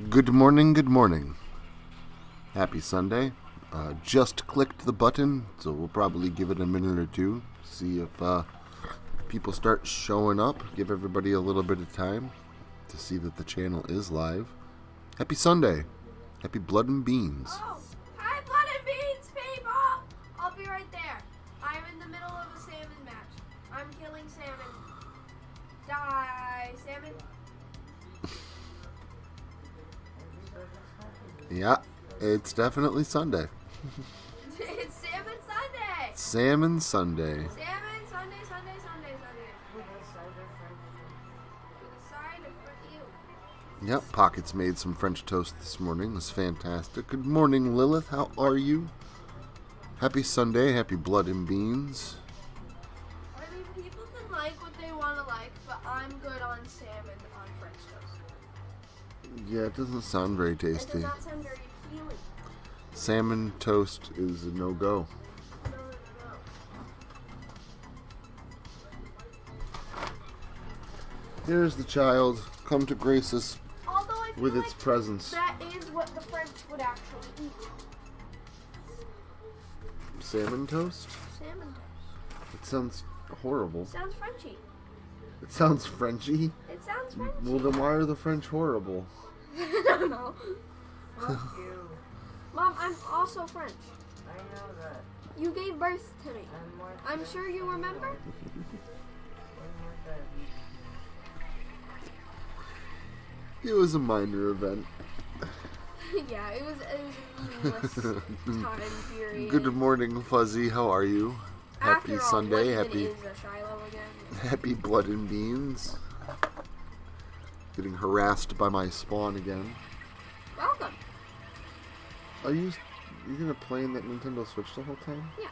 Good morning, good morning. Happy Sunday. Just clicked the button, so we'll probably give it a minute or two. See if people start showing up. Give everybody a little bit of time to see that the channel is live. Happy Sunday. Happy Blood and Beans. Oh, hi Blood and Beans, people! I'll be right there. I'm in the middle of a salmon match. I'm killing salmon. Die, salmon. Yeah, it's definitely Sunday. It's Salmon Sunday! Salmon Sunday. Salmon Sunday. With a side of for you. Yep, Pockets made some French toast this morning. It was fantastic. Good morning, Lilith. How are you? Happy Sunday. Happy Blood and Beans. I mean, people can like what they want to like, but I'm good on salmon on French toast. Yeah, it doesn't sound very It tasty. does not sound very appealing. Salmon toast is a no-go. No. Here's the child come to grace us Although I feel with like its presence. that is what the French would actually eat. Salmon toast? Salmon toast. It sounds horrible. Sounds Frenchy. It sounds Frenchy? It sounds Frenchy. Well, then why are the French horrible? I don't know. Fuck you. Mom, I'm also French. I know that. You gave birth to me. I'm more I'm sure you remember. I'm more good. It was a minor event. Yeah, it was a meaningless time period. Good morning, Fuzzy. How are you? After Happy all, Sunday. what Happy even is a Shiloh again? Happy Blood and Beans. Getting harassed by my spawn again. Welcome. Are you gonna play in that Nintendo Switch the whole time? Yeah.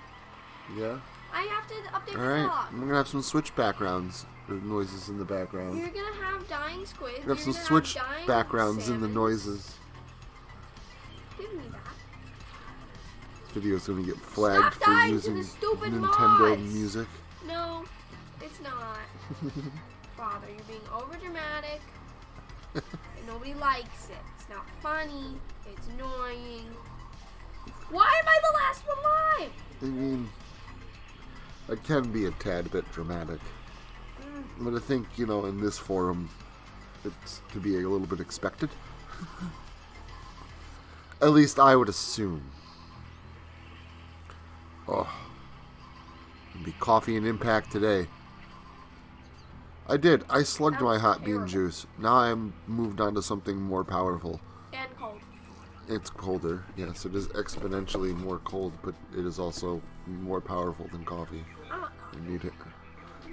Yeah? I have to update my Alright. vlog. I'm gonna have some Switch backgrounds. There's noises in the background. You're gonna have dying squid. We're gonna have some Switch backgrounds in the noises. Give me that. This video's gonna get flagged Stop for dying to using the stupid Nintendo mods. music. No, it's not. Father, you're being overdramatic. And nobody likes it. It's not funny. It's annoying. Why am I the last one live? I mean, it can be a tad bit dramatic. But I think, in this forum, it's to be a little bit expected. At least I would assume. Oh. It'd be coffee and impact today. I did. I slugged That my was hot bean terrible. juice. Now I'm moved on to something more powerful. And cold. It's colder. Yes, it is exponentially more cold, but it is also more powerful than coffee. Oh, I need it.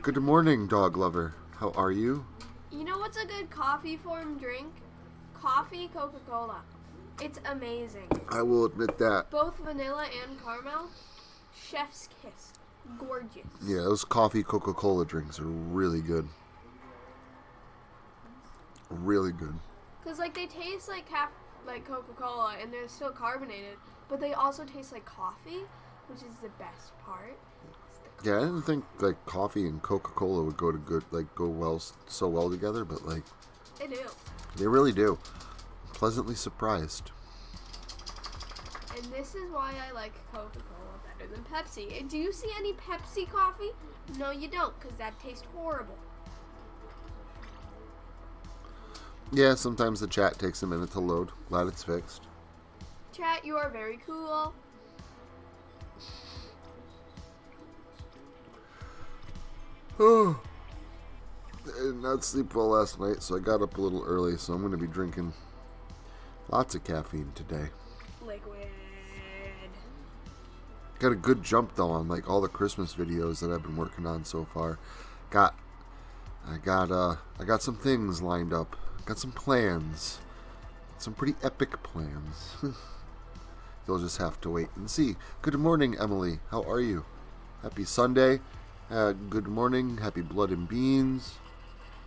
Good morning, dog lover. How are you? you know what's a good coffee form drink? Coffee Coca-Cola. It's amazing. I will admit that. Both vanilla and caramel. Chef's kiss. Gorgeous. Yeah, those coffee Coca-Cola drinks are really good. Really good. Cause they taste like Coca-Cola and they're still carbonated, but they also taste like coffee, which is the best part. Yeah, I didn't think coffee and Coca-Cola would go so well together, but They do. they really do. Pleasantly surprised. And this is why I like Coca-Cola better than Pepsi. And do you see any Pepsi coffee? No, you don't, because that tastes horrible. Yeah, sometimes the chat takes a minute to load. Glad it's fixed. Chat, you are very cool. Oh. I did not sleep well last night, so I got up a little early, so I'm going to be drinking lots of caffeine today. Liquid. Got a good jump though on all the Christmas videos that I've been working on so far. I got some things lined up. Got some plans. Some pretty epic plans. You'll just have to wait and see. Good morning, Emily. How are you? Happy Sunday. Good morning. Happy Blood and Beans.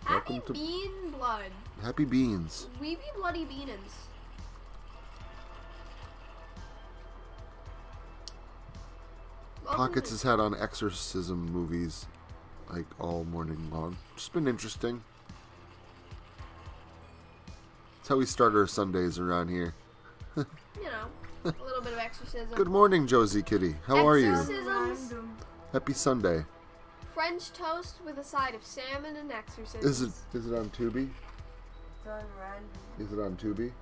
Happy Welcome to bean blood. Happy Beans. We be bloody beanins. Pockets has had on exorcism movies all morning long. Just been interesting. That's how we start our Sundays around here. You know, a little bit of exorcism. Good morning, Josie Kitty. How are you? Exorcisms. Happy Sunday. French toast with a side of salmon and exorcisms. Is it on Tubi? It's on random. Is it on Tubi?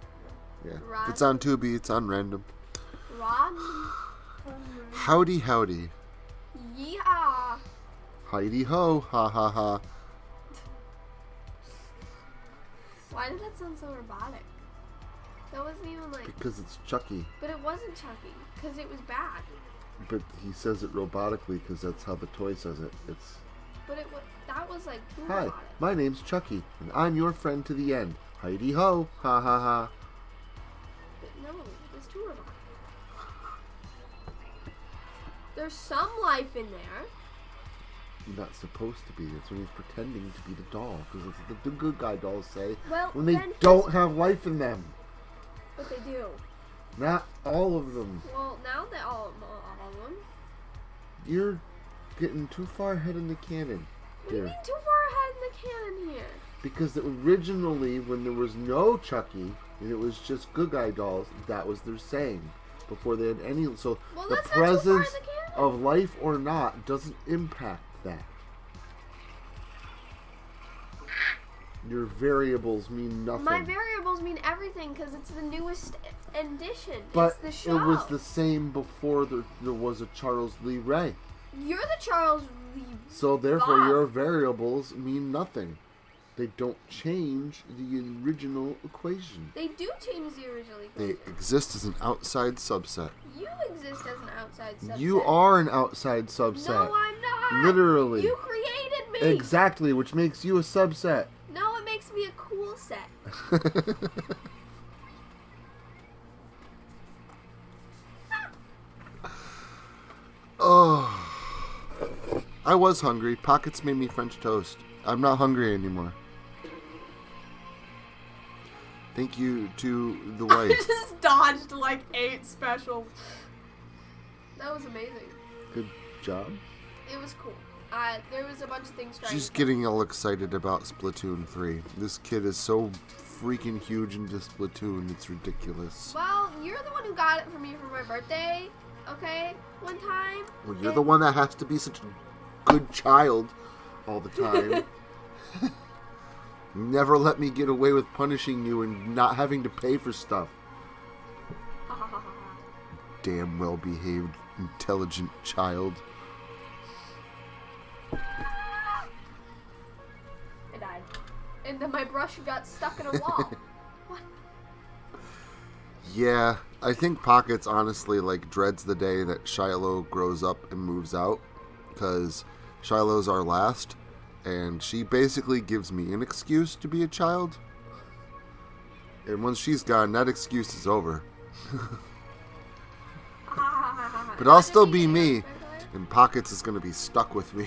Yeah. If Random. it's on Tubi, it's on random. Rod? Howdy, howdy. Yeah. Heidi ho, ha ha ha. Why did that sound so robotic? That wasn't even like... Because it's Chucky. But it wasn't Chucky, because it was bad. But he says it robotically because that's how the toy says it. It's, But it was... That was like... hi, robotic. my name's Chucky, and I'm your friend to the end. Heidi ho, ha ha ha. But no, it's too robotic. There's some life in there. Not supposed to be. It's when he's pretending to be the doll. Because it's what the good guy dolls say Well, when they then don't have life in them. But they do. Not all of them. Well, now that all of them. You're getting too far ahead in the canon. What do you mean too far ahead in the canon here? Because originally, when there was no Chucky, and it was just good guy dolls, that was their saying. Before they had any... So Well, the that's not too far in presence the canon. of life or not doesn't impact that. Your variables mean nothing. My variables mean everything because it's the newest edition. But it's the show. it was the same before there was a Charles Lee Ray. You're the Charles Lee. So therefore Bob. your variables mean nothing. They don't change the original equation. They do change the original They equation. exist as an outside subset. You exist as an outside subset. You are an outside subset. No, I'm not. Literally. You created me. Exactly, which makes you a subset. No, it makes me a cool set. Oh. I was hungry. Pockets made me French toast. I'm not hungry anymore. Thank you to the I wife. just dodged like 8 specials. That was amazing. Good job. It was cool. There was a bunch of things trying She's to... getting all excited about Splatoon 3. This kid is so freaking huge into Splatoon, it's ridiculous. Well, you're the one who got it for me for my birthday, okay? One time. Well, you're the one that has to be such a good child all the time. Never let me get away with punishing you and not having to pay for stuff. Damn well-behaved, intelligent child. I died. And then my brush got stuck in a wall. What? Yeah, I think Pockets honestly dreads the day that Shiloh grows up and moves out, because Shiloh's our last, and she basically gives me an excuse to be a child. And once she's gone, that excuse is over. But I'll still be me, and Pockets is going to be stuck with me.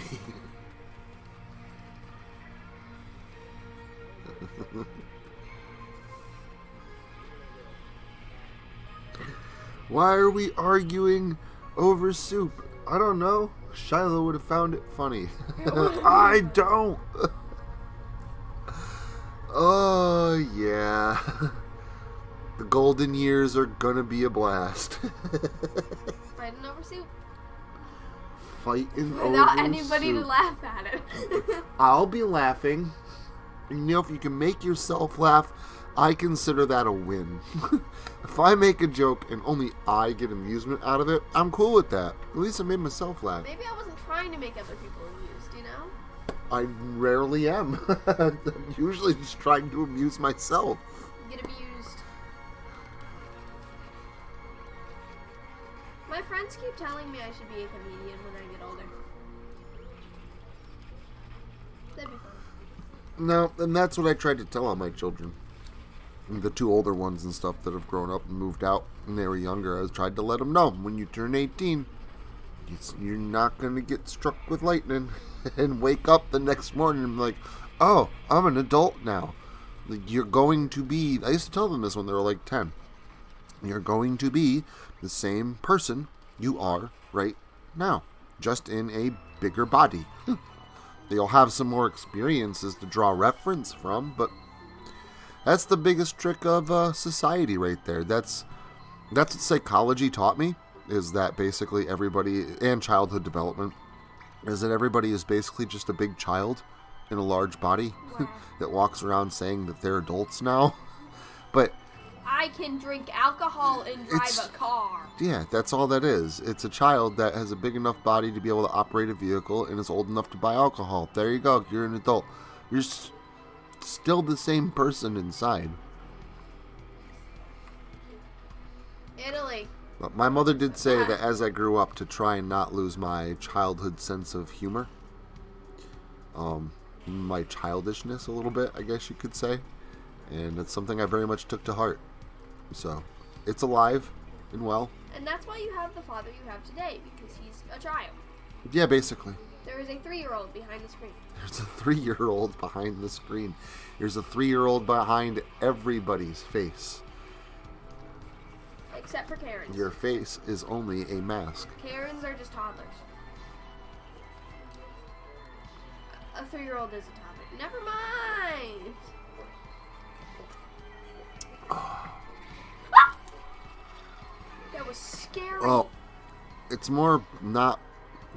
Why are we arguing over soup? I don't know. Shiloh would have found it funny. I don't. Oh, yeah. The golden years are gonna be a blast. Fighting over soup. Fighting Without over anybody soup. to laugh at it. I'll be laughing. And you know, if you can make yourself laugh, I consider that a win. If I make a joke and only I get amusement out of it, I'm cool with that. At least I made myself laugh. Maybe I wasn't trying to make other people amused, you know? I rarely am. I'm usually just trying to amuse myself. Get amused. My friends keep telling me I should be a comedian when I get older. That'd be fun. No, and that's what I tried to tell all my children. The 2 older ones and stuff that have grown up and moved out when they were younger, I tried to let them know, when you turn 18, you're not going to get struck with lightning and wake up the next morning and be like, oh, I'm an adult now. You're going to be, I used to tell them this when they were 10. You're going to be the same person you are right now, just in a bigger body. You'll have some more experiences to draw reference from, but That's the biggest trick of society right there. That's what psychology taught me, is that basically everybody, and childhood development, is that everybody is basically just a big child in a large body that walks around saying that they're adults now. But I can drink alcohol and drive a car. Yeah, that's all that is. It's a child that has a big enough body to be able to operate a vehicle and is old enough to buy alcohol. There you go. You're an adult. You're still the same person inside. Italy. But my mother did say that as I grew up, to try and not lose my childhood sense of humor. My childishness a little bit, I guess you could say. And it's something I very much took to heart. So, it's alive and well. And that's why you have the father you have today, because he's a child. Yeah, basically. There is a 3-year-old behind the screen. There's a 3-year-old behind the screen. There's a 3-year-old behind everybody's face. Except for Karen's. Your face is only a mask. Karen's are just toddlers. A 3-year-old is a toddler. Never mind. That was scary. Well, it's more not...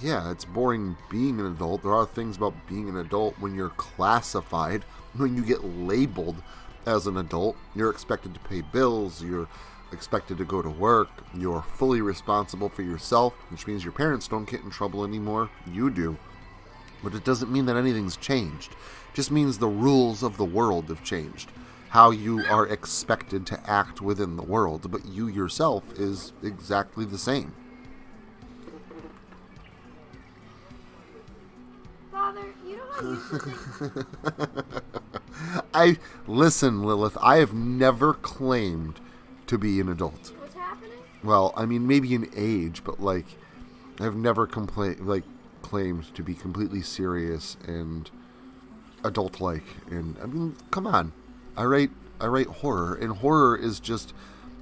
Yeah, it's boring being an adult. There are things about being an adult when you're classified, when you get labeled as an adult. You're expected to pay bills, you're expected to go to work, you're fully responsible for yourself, which means your parents don't get in trouble anymore. You do. But it doesn't mean that anything's changed. It just means the rules of the world have changed. How you are expected to act within the world, but you yourself is exactly the same. Father, you know how you used to think... Listen, Lilith, I have never claimed to be an adult. What's happening? Well, I mean, maybe in age, but like, I've never claimed to be completely serious and adult-like. And I mean, come on, I write horror, and horror is just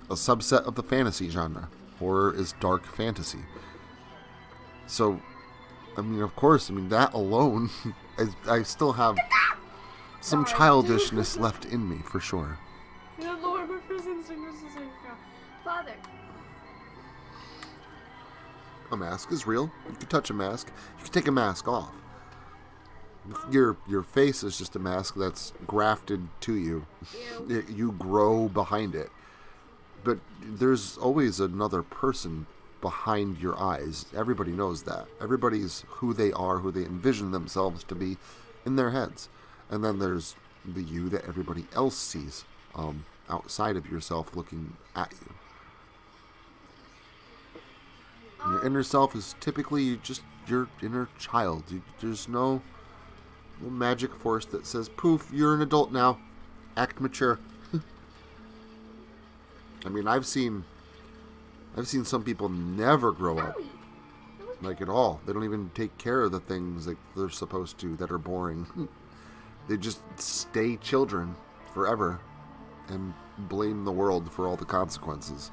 a subset of the fantasy genre. Horror is dark fantasy. So, I mean, of course, that alone, I still have some childishness left in me, for sure. Yeah, Lord, my first instinct was to say, Father. A mask is real. You can touch a mask. You can take a mask off. Your face is just a mask that's grafted to you. You grow behind it. But there's always another person behind your eyes. Everybody knows that. Everybody's who they are, who they envision themselves to be in their heads. And then there's the you that everybody else sees outside of yourself looking at you. And your inner self is typically just your inner child. There's no magic force that says, poof, you're an adult now. Act mature. I've seen some people never grow up. Like at all. They don't even take care of the things that they're supposed to that are boring. They just stay children forever and blame the world for all the consequences.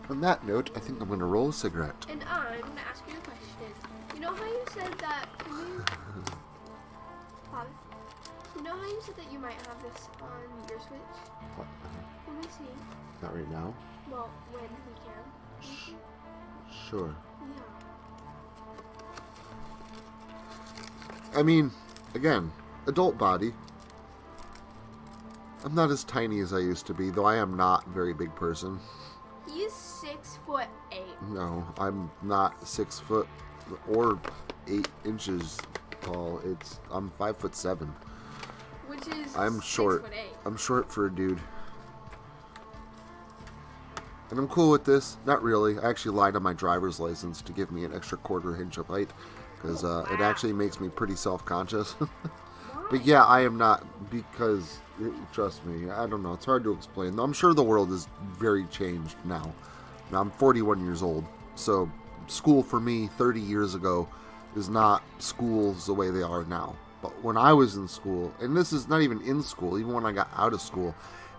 On that note, I think I'm going to roll a cigarette. And I'm going to ask you a question. You know how you said that... Father, you know how you said that you might have this on your Switch? What? Can we see? Not right now? Well, when we can. Sure. Yeah. Again, adult body. I'm not as tiny as I used to be, though I am not a very big person. He's 6'8". No, I'm not 6 foot or 8 inches tall. I'm 5'7". Which is I'm short. 6'8". I'm short for a dude. And I'm cool with this. Not really. I actually lied on my driver's license to give me an extra 1/4 inch of height. Because it actually makes me pretty self-conscious. But yeah, I am not, because, trust me, I don't know, it's hard to explain. I'm sure the world is very changed now. I'm 41 years old, so school for me 30 years ago is not schools the way they are now. But when I was in school, and this is not even in school, even when I got out of school,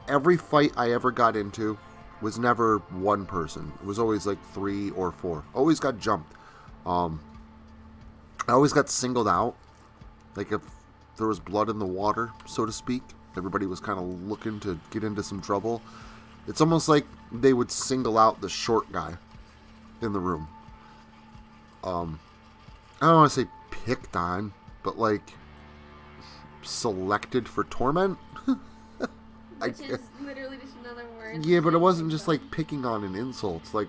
every fight I ever got into was never one person. It was always like 3 or 4. Always got jumped. I always got singled out. Like if there was blood in the water, so to speak. Everybody was kind of looking to get into some trouble. It's almost like they would single out the short guy in the room. I don't want to say picked on, but like selected for torment. Which is literally just another word. Yeah, but it wasn't just like picking on and insults. Like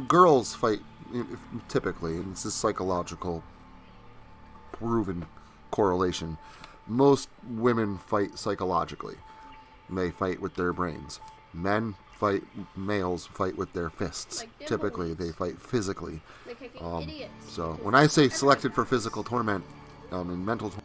girls fight typically, and it's a psychological proven correlation. Most women fight psychologically. They fight with their brains. Males fight with their fists. Like typically, they fight physically. They're kicking idiots. So when I say selected for physical torment, and mental torment,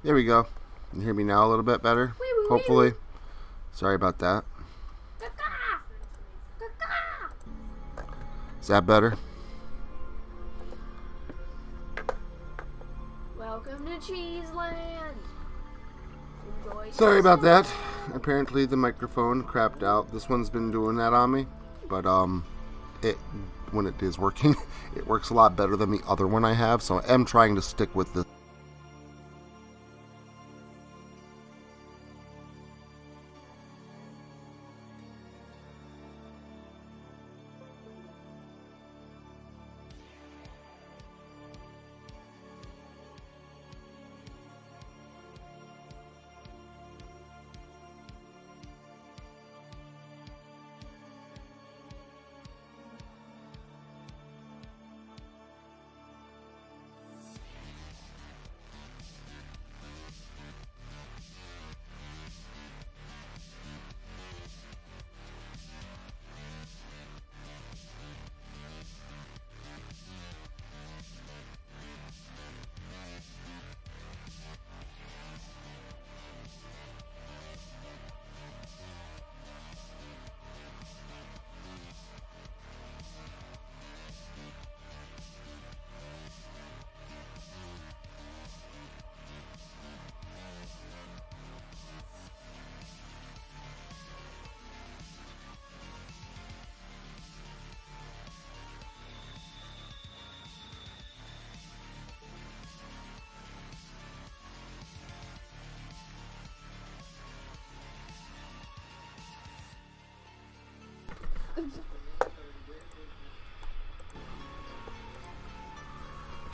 there we go. You hear me now a little bit better? Hopefully. Sorry about that. Is that better? Welcome to Cheeseland. Enjoy. Sorry about that. Apparently the microphone crapped out. This one's been doing that on me, but when it is working, it works a lot better than the other one I have. So I am trying to stick with this.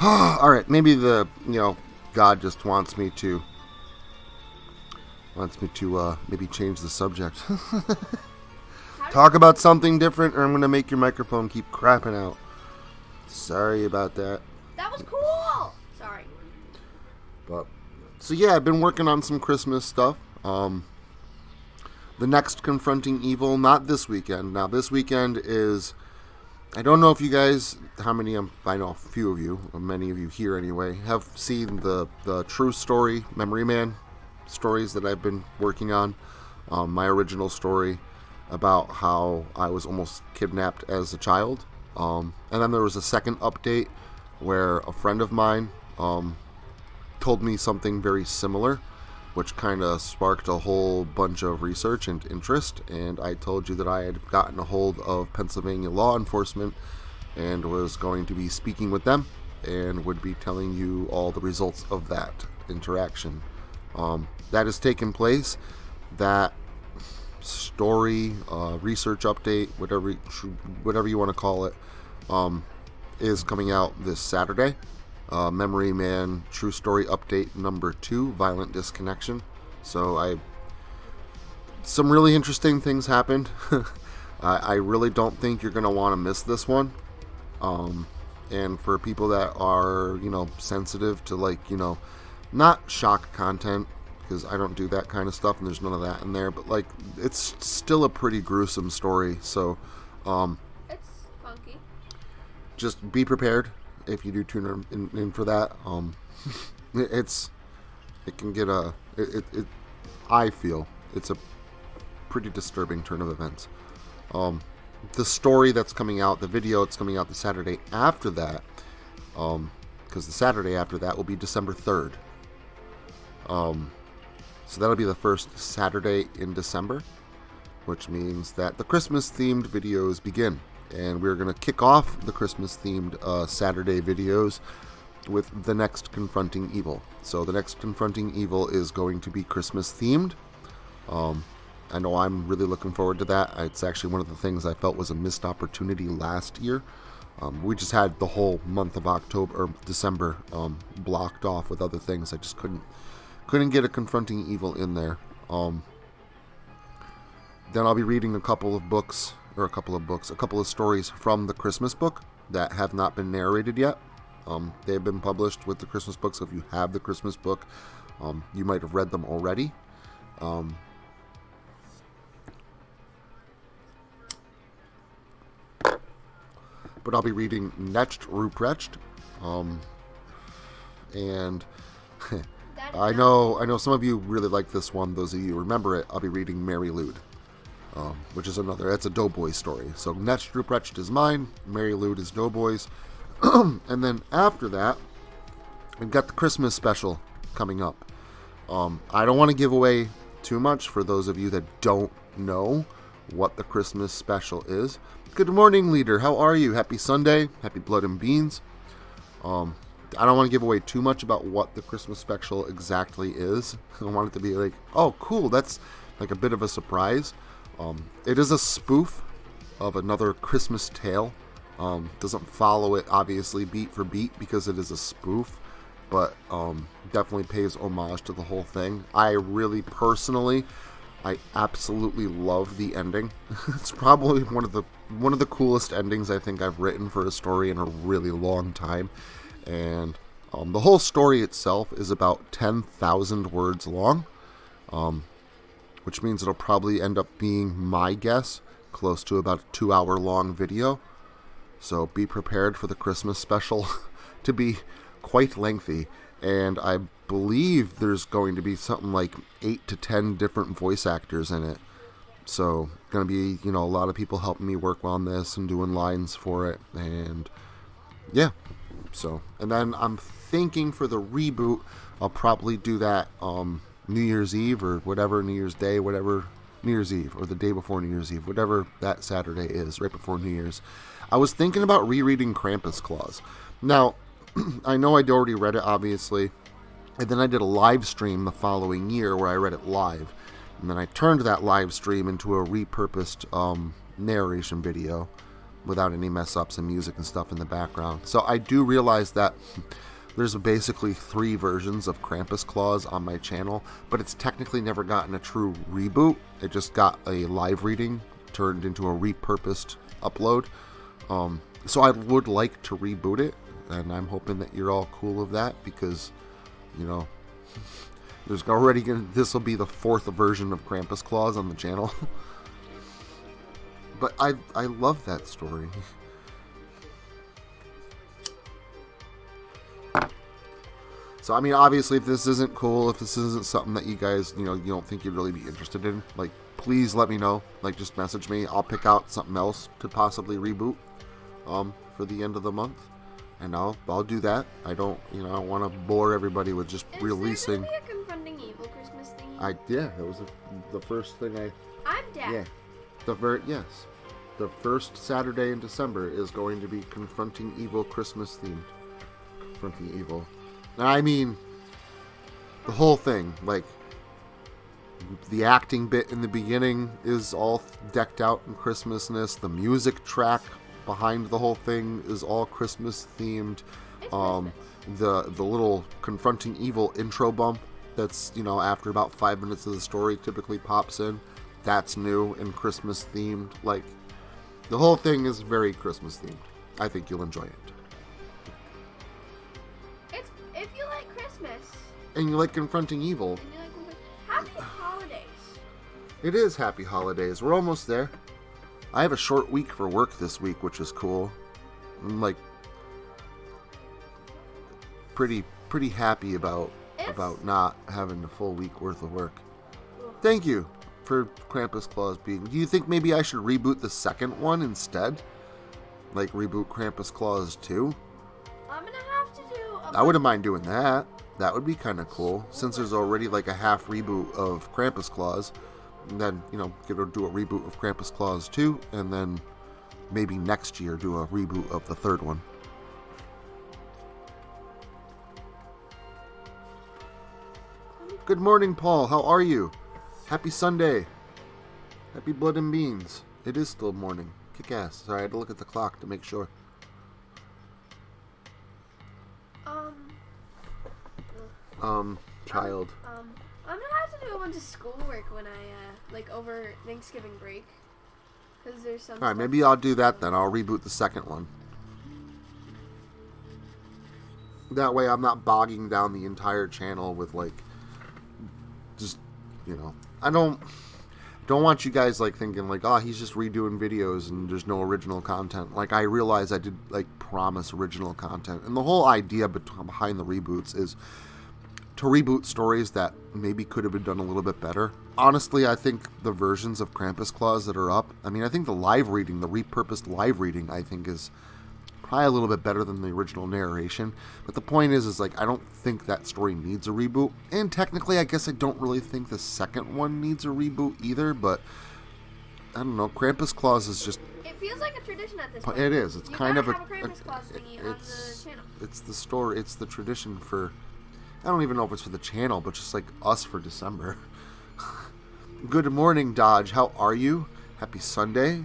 Alright, maybe God just wants me to maybe change the subject. Talk about something different, or I'm going to make your microphone keep crapping out. Sorry about that. That was cool! Sorry. So yeah, I've been working on some Christmas stuff. The next Confronting Evil, not this weekend. Now, this weekend is... I don't know if you guys, I know a few of you, or many of you here anyway, have seen the true story, Memory Man stories that I've been working on. My original story about how I was almost kidnapped as a child. And then there was a second update where a friend of mine told me something very similar, which kind of sparked a whole bunch of research and interest. And I told you that I had gotten a hold of Pennsylvania law enforcement and was going to be speaking with them and would be telling you all the results of that interaction. That has taken place. That story, research update, whatever you want to call it, is coming out this Saturday. Memory Man True Story Update number 2, Violent Disconnection. So some really interesting things happened. I really don't think you're going to want to miss this one. And for people that are, sensitive to not shock content, because I don't do that kind of stuff and there's none of that in there, but it's still a pretty gruesome story. So, it's funky. Just be prepared. If you do tune in for that, I feel it's a pretty disturbing turn of events. The story that's coming out, the video that's coming out the Saturday after that, because the Saturday after that will be December 3rd. So that'll be the first Saturday in December, which means that the Christmas-themed videos begin. And we're going to kick off the Christmas-themed Saturday videos with the next Confronting Evil. So the next Confronting Evil is going to be Christmas-themed. I know I'm really looking forward to that. It's actually one of the things I felt was a missed opportunity last year. We just had the whole month of December blocked off with other things. I just couldn't get a Confronting Evil in there. Then I'll be reading a couple of stories from the Christmas book that have not been narrated yet. They've been published with the Christmas book, so if you have the Christmas book, you might have read them already. But I'll be reading Necht Ruprecht, and I know some of you really like this one. Those of you who remember it, I'll be reading Mary Lude. Which is that's a Doughboy story. So Necht Ruprecht is mine, Mary Lude is Doughboy's. And then after that, we've got the Christmas special coming up. I don't want to give away too much for those of you that don't know what the Christmas special is. Good morning, leader. How are you? Happy Sunday. Happy Blood and Beans. I don't want to give away too much about what the Christmas special exactly is. I want it to be oh, cool. That's a bit of a surprise. It is a spoof of another Christmas tale. Doesn't follow it, obviously, beat for beat because it is a spoof, but definitely pays homage to the whole thing. I absolutely love the ending. It's probably one of the coolest endings I think I've written for a story in a really long time. And the whole story itself is about 10,000 words long. Which means it'll probably end up being, my guess, close to about a 2-hour long video. So be prepared for the Christmas special to be quite lengthy. And I believe there's going to be something like 8 to 10 different voice actors in it. So going to be, a lot of people helping me work on this and doing lines for it. And yeah. So, and then I'm thinking for the reboot, I'll probably do that New Year's Eve or whatever, New Year's Day, whatever, New Year's Eve or the day before New Year's Eve, whatever that Saturday is, right before New Year's. I was thinking about rereading Krampus Claus. Now, I know I'd already read it, obviously, and then I did a live stream the following year where I read it live, and then I turned that live stream into a repurposed narration video without any mess ups and music and stuff in the background. So I do realize that there's basically 3 versions of Krampus Claus on my channel, but it's technically never gotten a true reboot. It just got a live reading turned into a repurposed upload. So I would like to reboot it, and I'm hoping that you're all cool with that, because, you know, there's already this will be the 4th version of Krampus Claus on the channel. But I love that story. So, I mean, obviously, if this isn't cool, if this isn't something that you guys, you know, you don't think you'd really be interested in, like, please let me know. Like, just message me. I'll pick out something else to possibly reboot for the end of the month. And I'll do that. I don't want to bore everybody with just releasing. Is there gonna be a Confronting Evil Christmas theme? That was the first thing I'm deaf. Yeah. Yes. The first Saturday in December is going to be Confronting Evil Christmas themed. Confronting Evil. Now, I mean, the whole thing, like, the acting bit in the beginning is all decked out in Christmasness. The music track behind the whole thing is all Christmas themed. The little Confronting Evil intro bump that's, after about 5 minutes of the story typically pops in. That's new and Christmas themed. Like, the whole thing is very Christmas themed. I think you'll enjoy it. If you like Christmas. And you like Confronting Evil. And you like Happy Holidays. It is Happy Holidays. We're almost there. I have a short week for work this week, which is cool. I'm like pretty happy about not having a full week worth of work. Thank you for Krampus Claus being. Do you think maybe I should reboot the second one instead? Like reboot Krampus Claus 2? I'm gonna have to do I wouldn't mind doing that. That would be kind of cool, since there's already like a half reboot of Krampus Claus. And then, do a reboot of Krampus Claus 2, and then maybe next year do a reboot of the third one. Good morning, Paul. How are you? Happy Sunday. Happy Blood and Beans. It is still morning. Kick ass. Sorry, I had to look at the clock to make sure. Child. I'm gonna have to do a bunch of schoolwork when over Thanksgiving break. Because there's some. Alright, maybe I'll do that then. I'll reboot the second one. That way I'm not bogging down the entire channel with just, I don't want you guys thinking oh, he's just redoing videos and there's no original content. I realize I did promise original content. And the whole idea behind the reboots is to reboot stories that maybe could have been done a little bit better. Honestly, I think the versions of Krampus Claus that are up, I think the live reading, the repurposed live reading, I think is probably a little bit better than the original narration. But the point is I don't think that story needs a reboot. And technically, I guess I don't really think the second one needs a reboot either, but I don't know. Krampus Claus is just... It feels like a tradition at this point. It is. It's kind of a Krampus Claus thingy on the channel. It's the story. It's the tradition for... I don't even know if it's for the channel, but just us for December. Good morning, Dodge. How are you? Happy Sunday.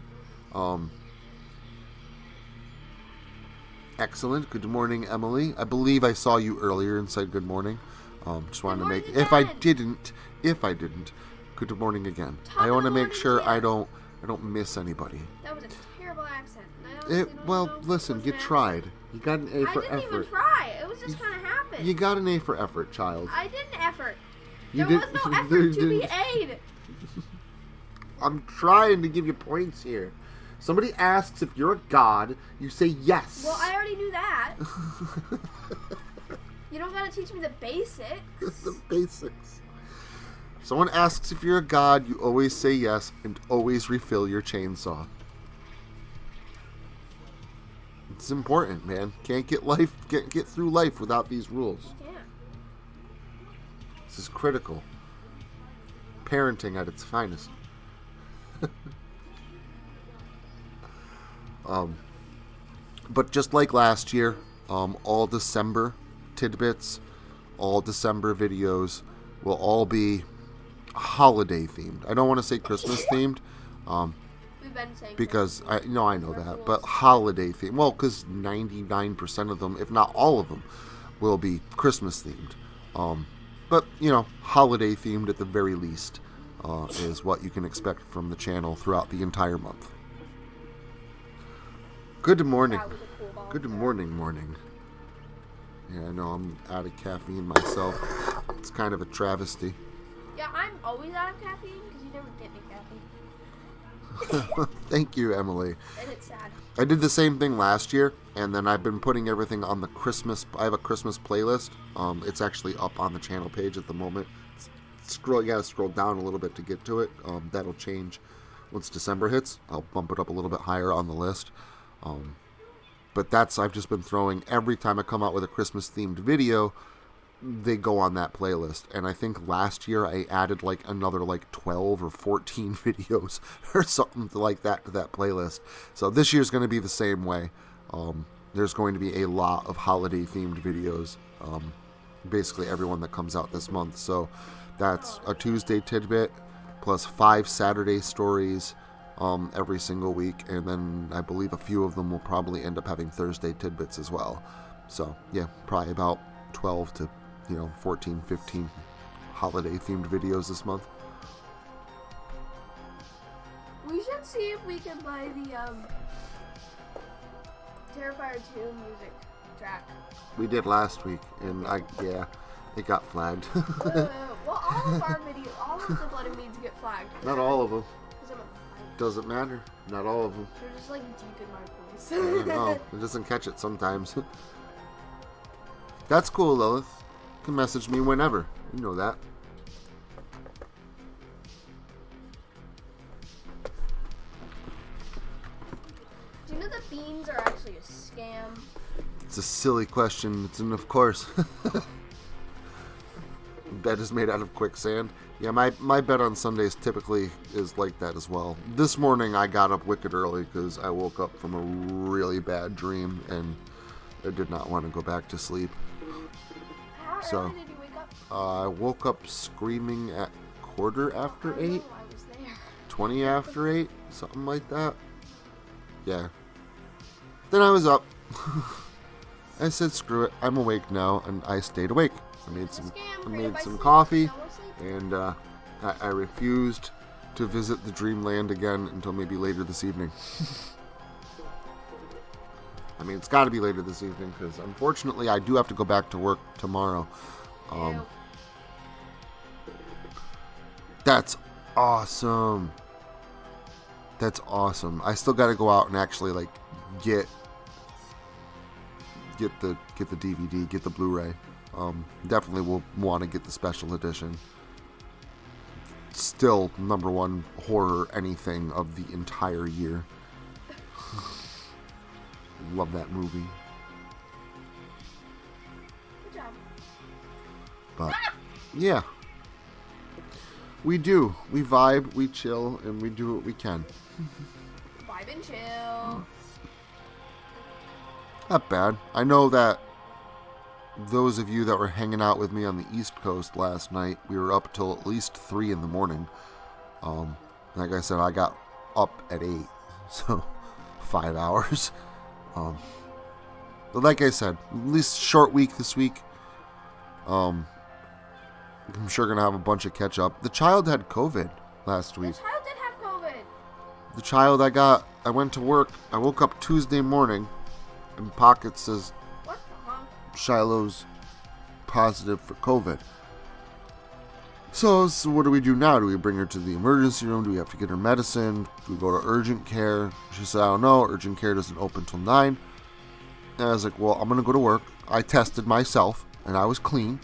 Excellent. Good morning, Emily. I believe I saw you earlier and said good morning. Just wanted to make... If I didn't, good morning again. I want to make sure I don't miss anybody. That was a terrible accent. Listen, you tried. You got an A for effort. I didn't even try. It was just kind of happened. You got an A for effort, child. I didn't effort. There was no effort to be aid. I'm trying to give you points here. Somebody asks if you're a god, you say yes. Well, I already knew that. You don't gotta teach me the basics. The basics. Someone asks if you're a god, you always say yes and always refill your chainsaw. It's important, man. Can't get through life without these rules. Yeah. This is critical. Parenting at its finest. But just like last year, all December tidbits, all December videos will all be holiday themed. I don't want to say Christmas themed, We've been saying because Christmas. I know that, but holiday theme. Well, because 99% of them, if not all of them, will be Christmas themed. But holiday themed at the very least is what you can expect from the channel throughout the entire month. Good morning. That was a cool Good volunteer. morning. Yeah, I know I'm out of caffeine myself. It's kind of a travesty. Yeah, I'm always out of caffeine because you never get me caffeine. Thank you, Emily. And it's sad. I did the same thing last year, and then I've been putting everything on the Christmas. I have a Christmas playlist. It's actually up on the channel page at the moment. You gotta scroll down a little bit to get to it. That'll change once December hits. I'll bump it up a little bit higher on the list. But I've just been throwing, every time I come out with a Christmas themed video, they go on that playlist. And I think last year I added like another 12 or 14 videos or something like that to that playlist. So this year's going to be the same way. There's going to be a lot of holiday themed videos. Basically everyone that comes out this month. So that's a Tuesday tidbit plus 5 Saturday stories every single week, and then I believe a few of them will probably end up having Thursday tidbits as well. So yeah, probably about 12 to 14, 15 holiday themed videos this month. We should see if we can play the Terrifier 2 music track. We did last week, and it got flagged. Well, all of our videos, all of the Blood and Beans get flagged. Not all of them. 'Cause I'm a- Doesn't matter. Not all of them. They're just deep in my voice. I don't know. It doesn't catch it sometimes. That's cool, Lilith. You can message me whenever. You know that. Do you know that beans are actually a scam? It's a silly question. Of course. Bed is made out of quicksand. Yeah, my bed on Sundays typically is like that as well. This morning I got up wicked early because I woke up from a really bad dream and I did not want to go back to sleep. How So, early did you wake up? I woke up screaming at 8:15. I was there. 20 after 8, something like that. Yeah. Then I was up. I said, screw it, I'm awake now, and I stayed awake. I made some coffee, and I refused to visit the dreamland again until maybe later this evening. I mean, it's got to be later this evening, because unfortunately I do have to go back to work tomorrow. That's awesome. That's awesome. I still got to go out and actually get the DVD, get the Blu-ray. Definitely will want to get the special edition. Still #1 horror anything of the entire year. Love that movie. Good job. But yeah, we do. We vibe, we chill, and we do what we can. Vibe and chill. Not bad. I know that those of you that were hanging out with me on the East Coast last night, we were up till at least 3 in the morning. Like I said, I got up at 8, so 5 hours. But like I said, at least short week this week. I'm sure gonna have a bunch of catch up. The child had COVID last week. The child did have COVID. The child I went to work. I woke up Tuesday morning, and Pocket says What the hell? Shiloh's positive for COVID. So what do we do now? Do we bring her to the emergency room? Do we have to get her medicine? Do we go to urgent care? She said, I don't know. Urgent care doesn't open till 9. And I was like, well, I'm going to go to work. I tested myself, and I was clean.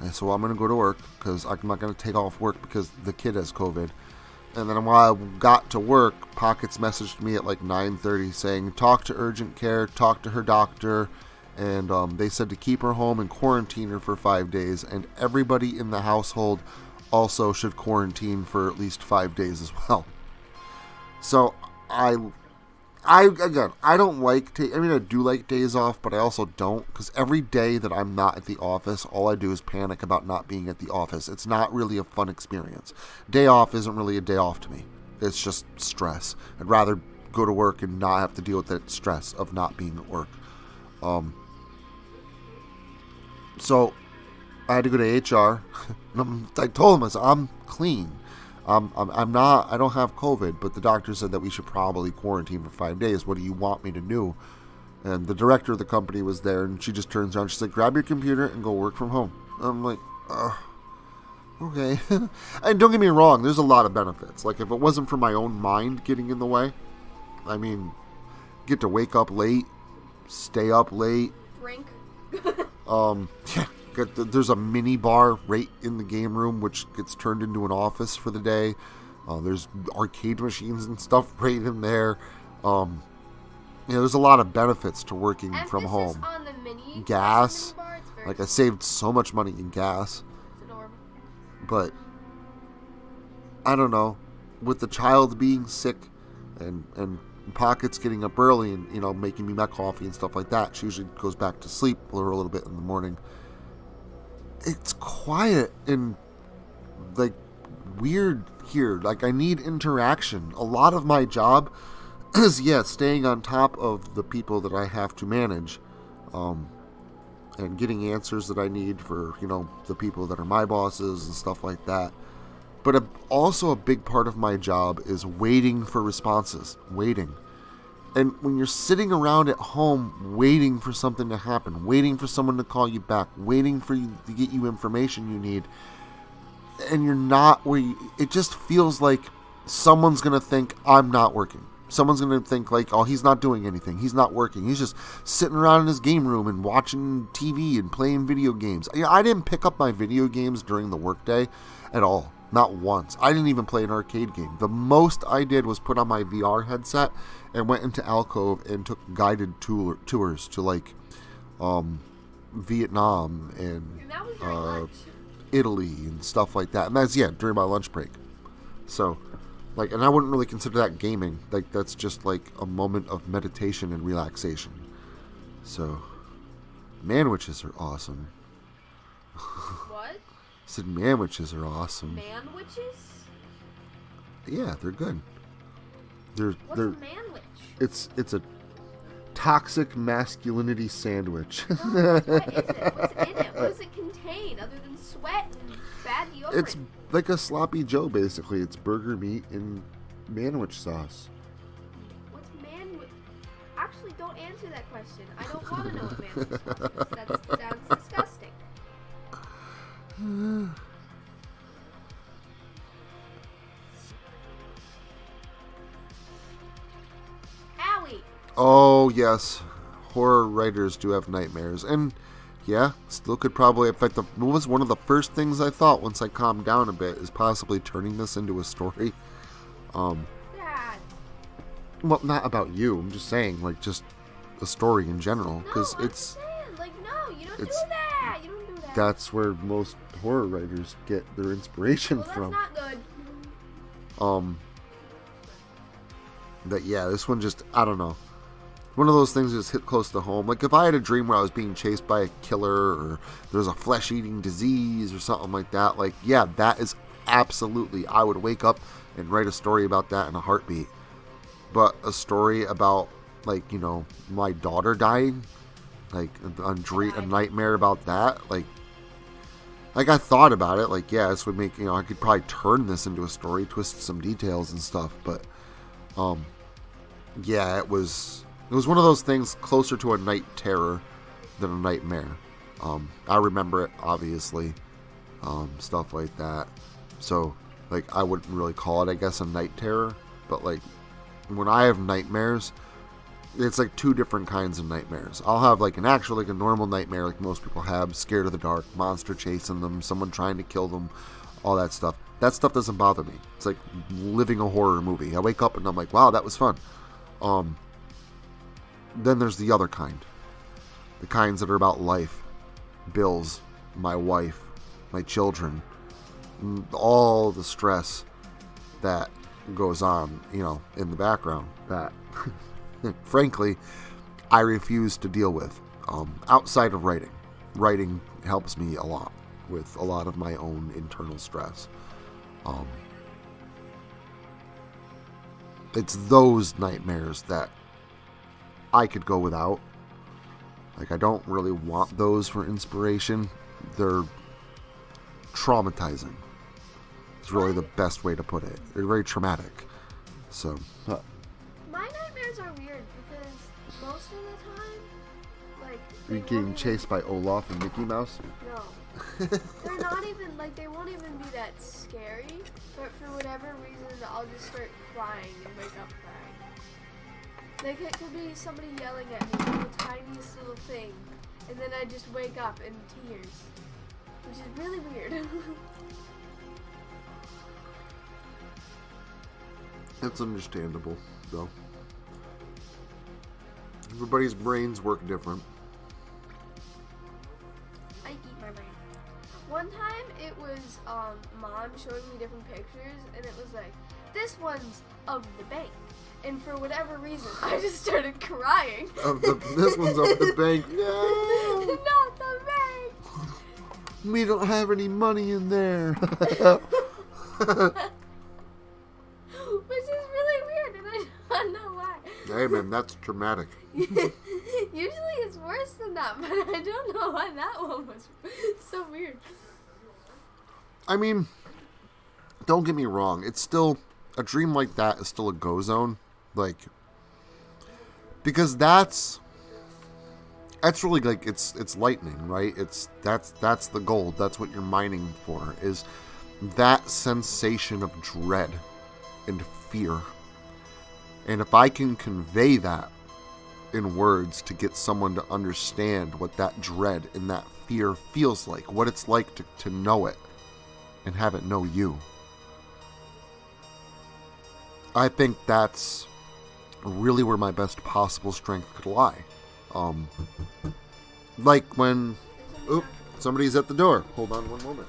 And so I'm going to go to work because I'm not going to take off work because the kid has COVID. And then while I got to work, Pockets messaged me at 9:30 saying, talk to urgent care, talk to her doctor. And they said to keep her home and quarantine her for 5 days. And everybody in the household also should quarantine for at least 5 days as well. So I don't like I do like days off, but I also don't, because every day that I'm not at the office, all I do is panic about not being at the office. It's not really a fun experience. Day off isn't really a day off to me. It's just stress. I'd rather go to work and not have to deal with that stress of not being at work. So I had to go to HR. I told them, I'm clean. I'm not. I don't have COVID, but the doctor said that we should probably quarantine for 5 days. What do you want me to do? And the director of the company was there, and she just turns around. She's like, grab your computer and go work from home. I'm like, okay. And don't get me wrong, there's a lot of benefits. Like, if it wasn't for my own mind getting in the way, I mean, get to wake up late, stay up late. Drink. Yeah. There's a mini bar right in the game room, which gets turned into an office for the day. There's arcade machines and stuff right in there. There's a lot of benefits to working from home. On the mini gas. Mini bar, Like, I saved so much money in gas. It's adorable. But I don't know. With the child being sick and Pockets getting up early and, making me my coffee and stuff like that, she usually goes back to sleep a little bit in the morning. It's quiet and, like, weird here. Like, I need interaction. A lot of my job is, staying on top of the people that I have to manage, and getting answers that I need for, the people that are my bosses and stuff like that. But also a big part of my job is waiting for responses. Waiting. And when you're sitting around at home waiting for something to happen, waiting for someone to call you back, waiting for you to get you information you need, and you're not it just feels like someone's going to think I'm not working. Someone's going to think like, oh, he's not doing anything. He's not working. He's just sitting around in his game room and watching TV and playing video games. I didn't pick up my video games during the workday at all. Not once. I didn't even play an arcade game. The most I did was put on my VR headset and went into Alcove and took guided tours to, like, Vietnam and that was during lunch. Italy and stuff like that. And that's, during my lunch break. So, like, and I wouldn't really consider that gaming. Like, that's just, like, a moment of meditation and relaxation. So, manwiches are awesome. What? I said manwiches are awesome. Manwiches? Yeah, they're good. What's a manwich? It's a toxic masculinity sandwich. What is it? What's in it? What does it contain other than sweat and bad deodorant? It's like a sloppy Joe, basically. It's burger meat and manwich sauce. What's manwich? Actually, don't answer that question. I don't want to know what manwich sauce is. That sounds disgusting. Howie. Oh, yes. Horror writers do have nightmares. And, still could probably affect them. It was one of the first things I thought once I calmed down a bit, is possibly turning this into a story. Dad. Well, not about you. I'm just saying, like, just a story in general. Because I'm saying, like, no, you don't do that. You don't do that. That's where most horror writers get their inspiration from. That's not good. But this one just, I don't know. One of those things just hit close to home. Like, if I had a dream where I was being chased by a killer, or there's a flesh-eating disease or something like that, like, that is absolutely, I would wake up and write a story about that in a heartbeat. But a story about, like, my daughter dying, like, a nightmare about that, like, I thought about it, like, this would make, I could probably turn this into a story, twist some details and stuff, but, it was one of those things closer to a night terror than a nightmare. I remember it, obviously, stuff like that, so, like, I wouldn't really call it, I guess, a night terror, but, like, when I have nightmares, it's like two different kinds of nightmares. I'll have like an actual, like a normal nightmare like most people have, scared of the dark, monster chasing them, someone trying to kill them, all that stuff. That stuff doesn't bother me. It's like living a horror movie. I wake up and I'm like, wow, that was fun. Then there's the other kind. The kinds that are about life, bills, my wife, my children, all the stress that goes on, in the background that frankly, I refuse to deal with. Outside of writing. Writing helps me a lot with a lot of my own internal stress. it's those nightmares that I could go without. Like, I don't really want those for inspiration. They're traumatizing. It's really the best way to put it. They're very traumatic. So, my nightmares are weird because most of the time, like, you're getting chased by Olaf and Mickey Mouse? No. They're not even, like, they won't even be that scary, but for whatever reason, I'll just start crying and wake up crying. Like, it could be somebody yelling at me for the tiniest little thing, and then I just wake up in tears, which is really weird. That's understandable, though. Everybody's brains work different. I eat my brain. One time, it was Mom showing me different pictures, and it was like, this one's of the bank. And for whatever reason, I just started crying. This one's of the bank. No! Not the bank! We don't have any money in there. Which is really weird, and I don't know why. Hey, man, that's traumatic. Usually it's worse than that, but I don't know why that one was so weird. I mean, don't get me wrong. It's still, a dream like that is still a go zone. Like, because that's really, like, it's lightning, right? That's the goal. That's what you're mining for, is that sensation of dread and fear. And if I can convey that in words to get someone to understand what that dread and that fear feels like, what it's like to know it and have it know you, I think that's really where my best possible strength could lie. Like when... Oop, somebody's at the door. Hold on one moment.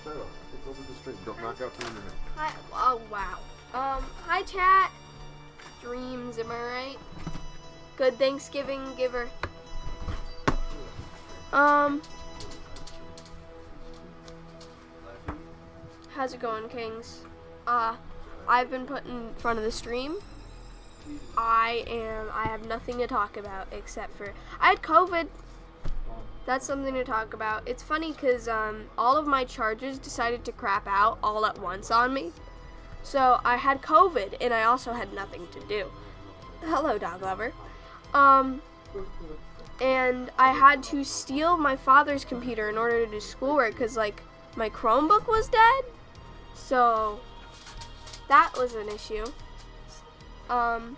Shut up. It's over the street. Don't knock out the internet. Hi, oh, wow. Hi, chat. Dreams, am I right? Good Thanksgiving giver. How's it going, Kings? I've been put in front of the stream. I have nothing to talk about except for I had COVID. That's something to talk about. It's funny because all of my chargers decided to crap out all at once on me. So I had COVID and I also had nothing to do. Hello, dog lover. And I had to steal my father's computer in order to do schoolwork because, like, my Chromebook was dead. So that was an issue. So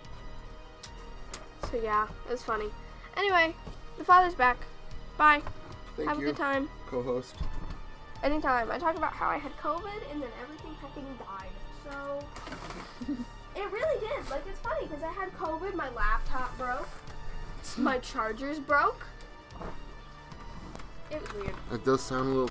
yeah, it was funny. Anyway, the father's back. Bye. Have a good time. Co-host. Anytime. I talk about how I had COVID and then everything fucking died. So it really did. Like, it's funny because I had COVID, my laptop broke, my chargers broke. It was weird. It does sound a little...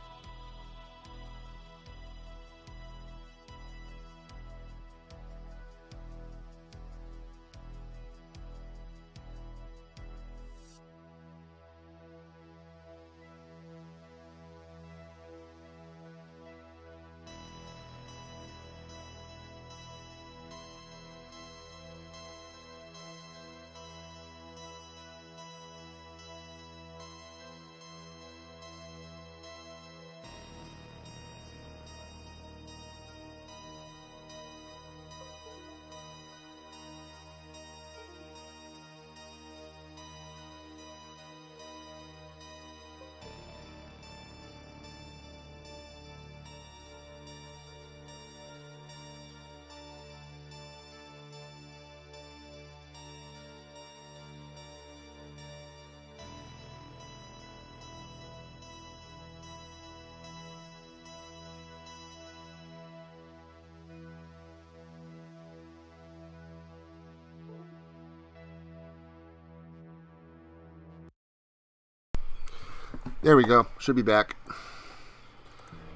There we go. Should be back.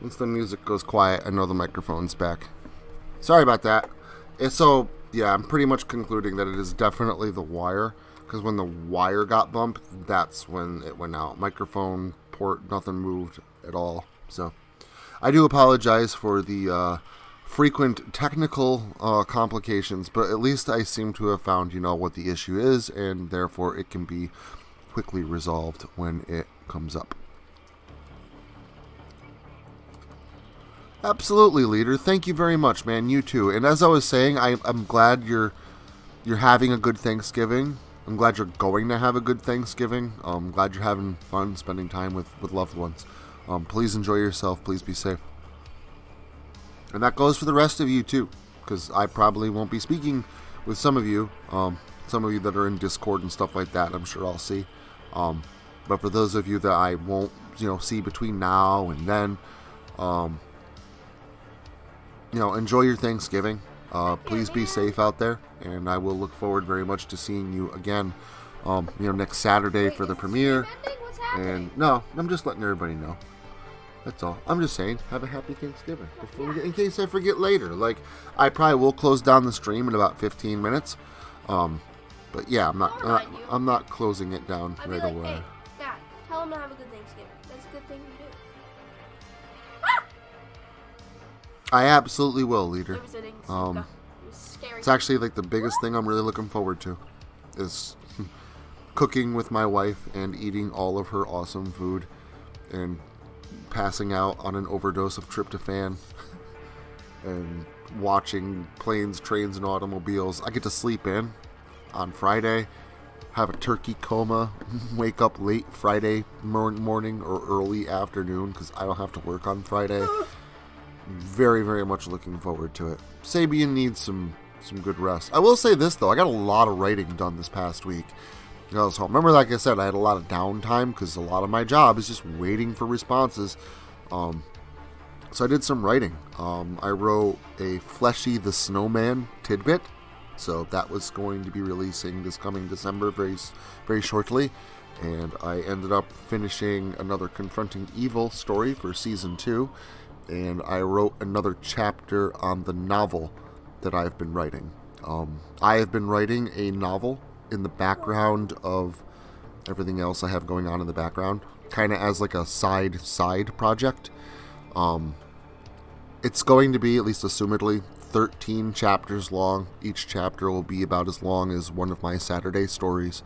Once the music goes quiet, I know the microphone's back. Sorry about that. So, yeah, I'm pretty much concluding that it is definitely the wire. Because when the wire got bumped, that's when it went out. Microphone, port, nothing moved at all. So, I do apologize for the frequent technical complications, but at least I seem to have found, what the issue is, and therefore it can be quickly resolved when it comes up. Absolutely, leader. Thank you very much, man. You too. And as I was saying, I'm glad you're having a good Thanksgiving. I'm glad you're going to have a good Thanksgiving. I'm glad you're having fun spending time with loved ones. Please enjoy yourself. Please be safe. And that goes for the rest of you too, because I probably won't be speaking with some of you that are in Discord and stuff like that. I'm sure I'll see. But for those of you that I won't, see between now and then, enjoy your Thanksgiving. Please be safe out there, and I will look forward very much to seeing you again, next Saturday for the premiere. And no, I'm just letting everybody know. That's all. I'm just saying, have a happy Thanksgiving. In case I forget later. Like, I probably will close down the stream in about 15 minutes. But yeah, I'm not closing it down right away. Hey, Dad, tell him to have a good Thanksgiving. That's a good thing to do. I absolutely will, leader. Scary. It's actually like the biggest thing I'm really looking forward to is cooking with my wife and eating all of her awesome food and passing out on an overdose of tryptophan and watching planes, trains, and automobiles. I get to sleep in on Friday, have a turkey coma, wake up late Friday morning or early afternoon because I don't have to work on Friday. Very, very much looking forward to it. Sabian needs some good rest. I will say this, though. I got a lot of writing done this past week. I was home. Remember, like I said, I had a lot of downtime because a lot of my job is just waiting for responses. So I did some writing. I wrote a Fleshy the Snowman tidbit. So that was going to be releasing this coming December very, very shortly. And I ended up finishing another Confronting Evil story for Season 2. And I wrote another chapter on the novel that I've been writing. I have been writing a novel in the background of everything else I have going on in the background, kind of as like a side project. It's going to be, at least assumedly, 13 chapters long. Each chapter will be about as long as one of my Saturday stories.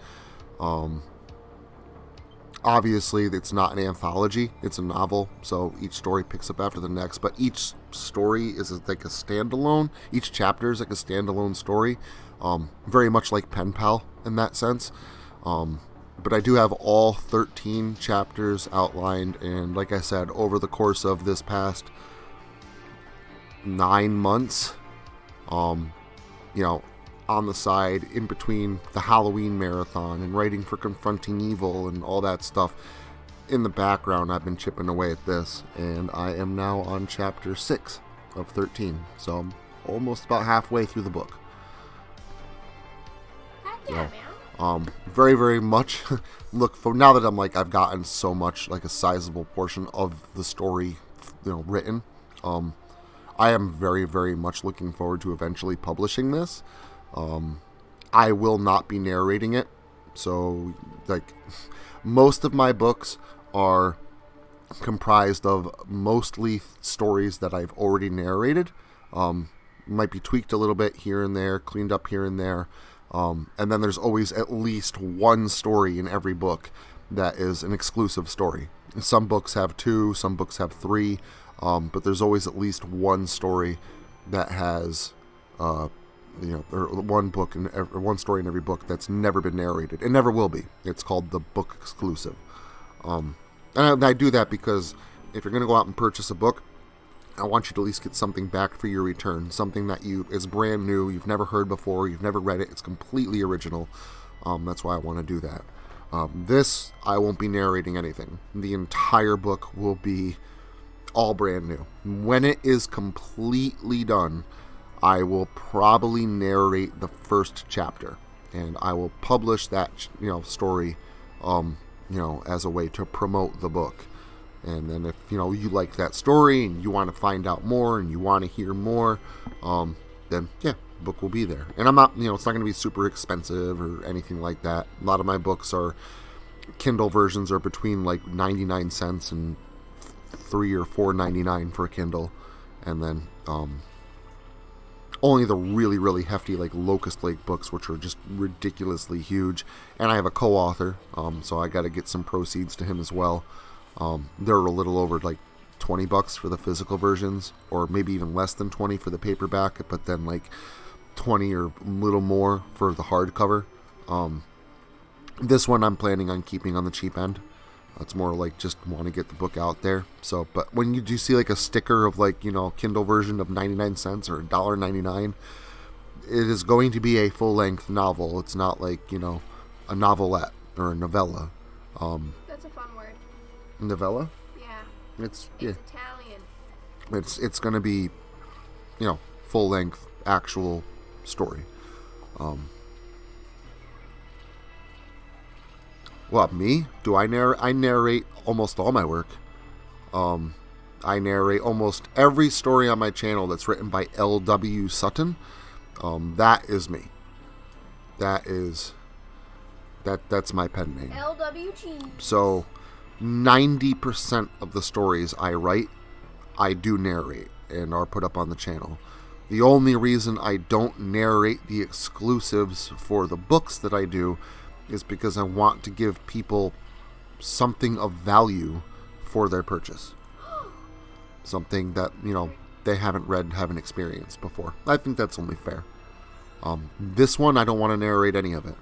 Obviously, it's not an anthology. It's a novel, so each story picks up after the next. But each story is like a standalone. Each chapter is like a standalone story. Very much like Pen Pal in that sense. But I do have all 13 chapters outlined. And like I said, over the course of this past 9 months, on the side, in between the Halloween marathon and writing for Confronting Evil and all that stuff, in the background I've been chipping away at this, and I am now on chapter 6 of 13, so I'm almost about halfway through the book. Heck yeah, man. Very, very much look for, now that I've gotten so much, like a sizable portion of the story, written, I am very, very much looking forward to eventually publishing this. I will not be narrating it, so most of my books are comprised of mostly stories that I've already narrated. Might be tweaked a little bit here and there, cleaned up here and there, and then there's always at least one story in every book that is an exclusive story. Some books have 2, some books have 3, but there's always at least one story that has or one story in every book that's never been narrated. It never will be. It's called the book exclusive. And I do that because if you're going to go out and purchase a book, I want you to at least get something back for your return. Something that is brand new, you've never heard before, you've never read it, it's completely original. That's why I want to do that. This, I won't be narrating anything. The entire book will be all brand new. When it is completely done, I will probably narrate the first chapter, and I will publish that, story, as a way to promote the book. And then if, you like that story and you want to find out more and you want to hear more, then yeah, the book will be there. And I'm not, it's not going to be super expensive or anything like that. A lot of my books are, Kindle versions are between 99 cents and $3 or $4.99 for a Kindle. And then, only the really, really hefty, like, Locust Lake books, which are just ridiculously huge. And I have a co-author, so I got to get some proceeds to him as well. They're a little over, like, $20 for the physical versions, or maybe even less than 20 for the paperback, but then, like, 20 or a little more for the hardcover. This one I'm planning on keeping on the cheap end. It's more like just want to get the book out there. So, but when you do see like a sticker of like, Kindle version of 99 cents or $1.99, it is going to be a full-length novel. It's not like, a novelette or a novella. That's a fun word. Novella? Yeah. It's Italian. It's going to be, full-length actual story. Well, me? Do I narrate? I narrate almost all my work. I narrate almost every story on my channel that's written by L.W. Sutton. That is me. That's my pen name. LWG. So, 90% of the stories I write, I do narrate and are put up on the channel. The only reason I don't narrate the exclusives for the books that I do is because I want to give people something of value for their purchase. Something that, they haven't read, haven't experienced before. I think that's only fair. This one, I don't want to narrate any of it.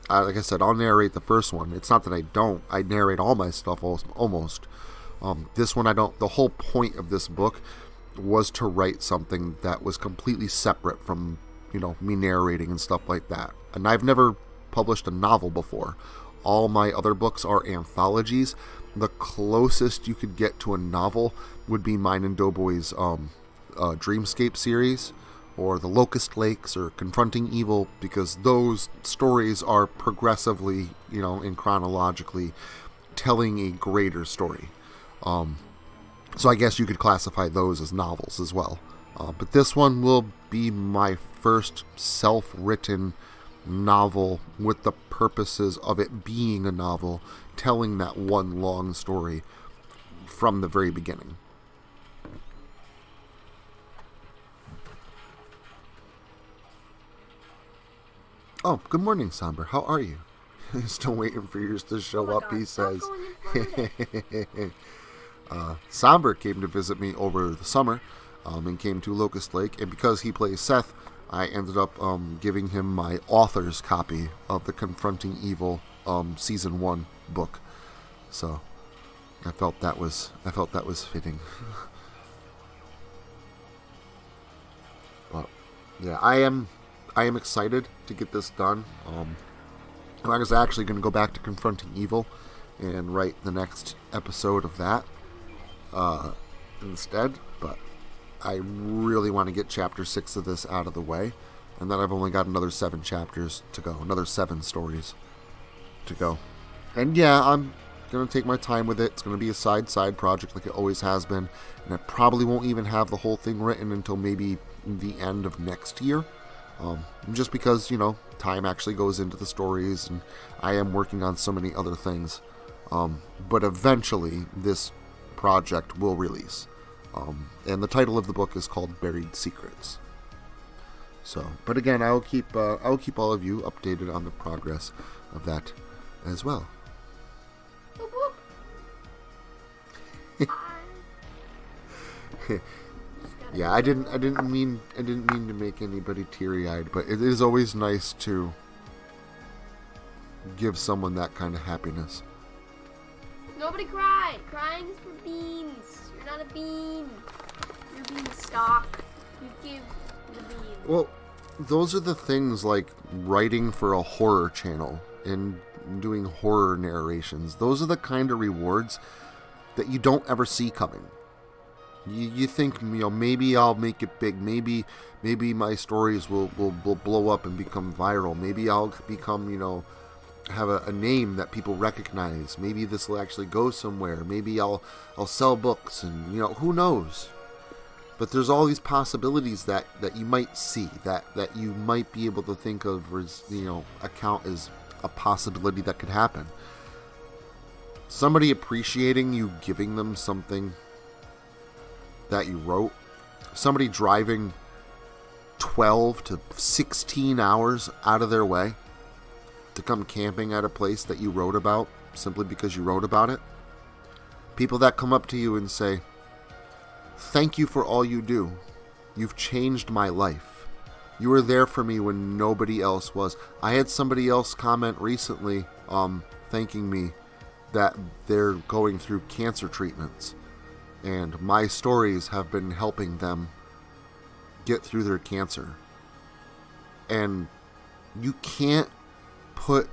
Like I said, I'll narrate the first one. It's not that I don't. I narrate all my stuff almost. This one, I don't. The whole point of this book was to write something that was completely separate from, me narrating and stuff like that. And I've never published a novel before. All my other books are anthologies. The closest you could get to a novel would be mine and Doughboy's Dreamscape series, or The Locust Lakes, or Confronting Evil, because those stories are progressively, and chronologically telling a greater story. So I guess you could classify those as novels as well. But this one will be my first self-written novel with the purposes of it being a novel, telling that one long story from the very beginning. Oh, good morning, Somber. How are you? Still waiting for yours to show up, God, he says. going Somber came to visit me over the summer and came to Locust Lake, and because he plays Seth, I ended up giving him my author's copy of the Confronting Evil Season 1 book. So I felt that was fitting. But yeah, I am excited to get this done. I was actually going to go back to Confronting Evil and write the next episode of that instead, but I really want to get Chapter 6 of this out of the way, and then I've only got another 7 chapters to go, another 7 stories to go. And yeah, I'm going to take my time with it. It's going to be a side project like it always has been, and I probably won't even have the whole thing written until maybe the end of next year. Just because, time actually goes into the stories, and I am working on so many other things. But eventually, this project will release. And the title of the book is called Buried Secrets. So, but again, I will keep all of you updated on the progress of that as well. Yeah, I didn't mean to make anybody teary-eyed, but it is always nice to give someone that kind of happiness. Nobody cry. Crying is for beans. You're not a bean. You're beanstalk. You give the bean. Well, those are the things like writing for a horror channel and doing horror narrations. Those are the kind of rewards that you don't ever see coming. You think, maybe I'll make it big. Maybe my stories will blow up and become viral. Maybe I'll become, have a name that people recognize. Maybe this will actually go somewhere. Maybe I'll sell books, and who knows. But there's all these possibilities that you might see, that you might be able to think of as, account as a possibility that could happen. Somebody appreciating you giving them something that you wrote, somebody driving 12 to 16 hours out of their way to come camping at a place that you wrote about simply because you wrote about it. People that come up to you and say, thank you for all you do. You've changed my life. You were there for me when nobody else was. I had somebody else comment recently thanking me that they're going through cancer treatments. And my stories have been helping them get through their cancer. And you can't put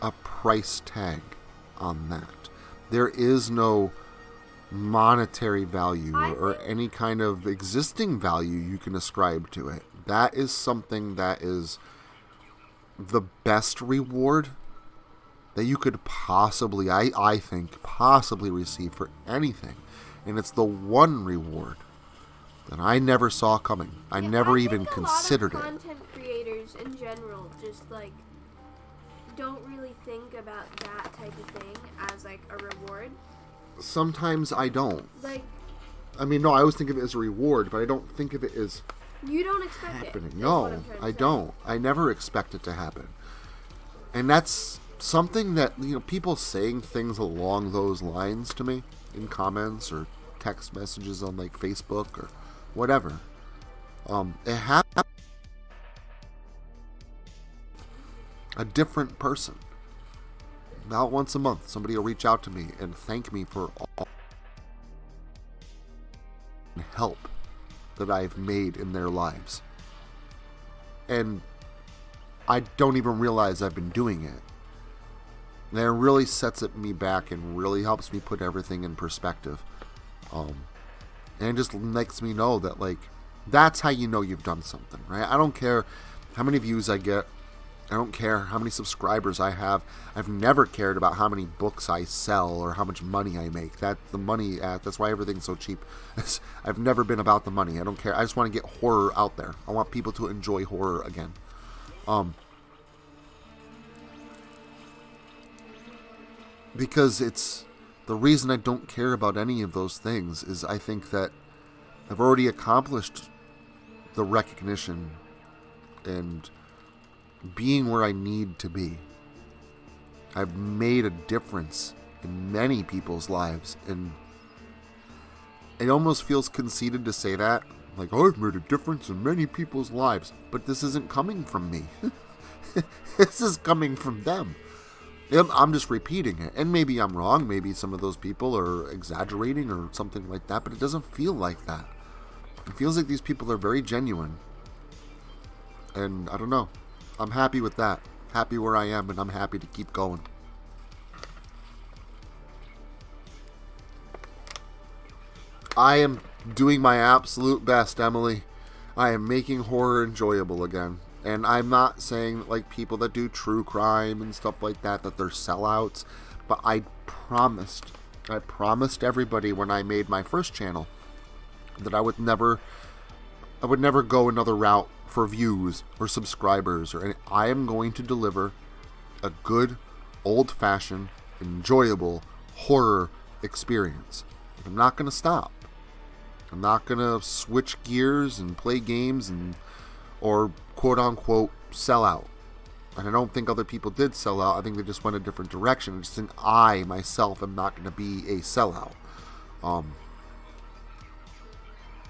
a price tag on that. There is no monetary value or any kind of existing value you can ascribe to it. That is something that is the best reward that you could possibly, I think, possibly receive for anything. And it's the one reward that I never saw coming. I never even considered it. A lot of content creators in general just like don't really think about that type of thing as like a reward. Sometimes I don't. Like, I mean, no, I always think of it as a reward, but I don't think of it as you don't expect happening. it. No, I don't. I never expect it to happen. And that's something that, you know, people saying things along those lines to me in comments or text messages on like Facebook or whatever. It happens. A different person. About once a month, somebody will reach out to me and thank me for all the help that I've made in their lives. And I don't even realize I've been doing it. And it really sets me back and really helps me put everything in perspective. And it just makes me know that, like, that's how you know you've done something, right? I don't care how many views I get. I don't care how many subscribers I have. I've never cared about how many books I sell or how much money I make. That's the money. That's why everything's so cheap. I've never been about the money. I don't care. I just want to get horror out there. I want people to enjoy horror again. Because it's the reason I don't care about any of those things is I think that I've already accomplished the recognition and being where I need to be. I've made a difference in many people's lives, and it almost feels conceited to say that. Like, oh, I've made a difference in many people's lives. But this isn't coming from me. This is coming from them. I'm just repeating it. And maybe I'm wrong. Maybe some of those people are exaggerating or something like that. But it doesn't feel like that. It feels like these people are very genuine. And I don't know. I'm happy with that. Happy where I am, and I'm happy to keep going. I am doing my absolute best, Emily. I am making horror enjoyable again. And I'm not saying, like, people that do true crime and stuff like that, that they're sellouts. But I promised everybody when I made my first channel that I would never go another route for views or subscribers or any. I am going to deliver a good, old-fashioned, enjoyable horror experience. I'm not going to stop. I'm not going to switch gears and play games or quote-unquote sell out. And I don't think other people did sell out. I think they just went a different direction. I just think I, myself, am not going to be a sellout. I'll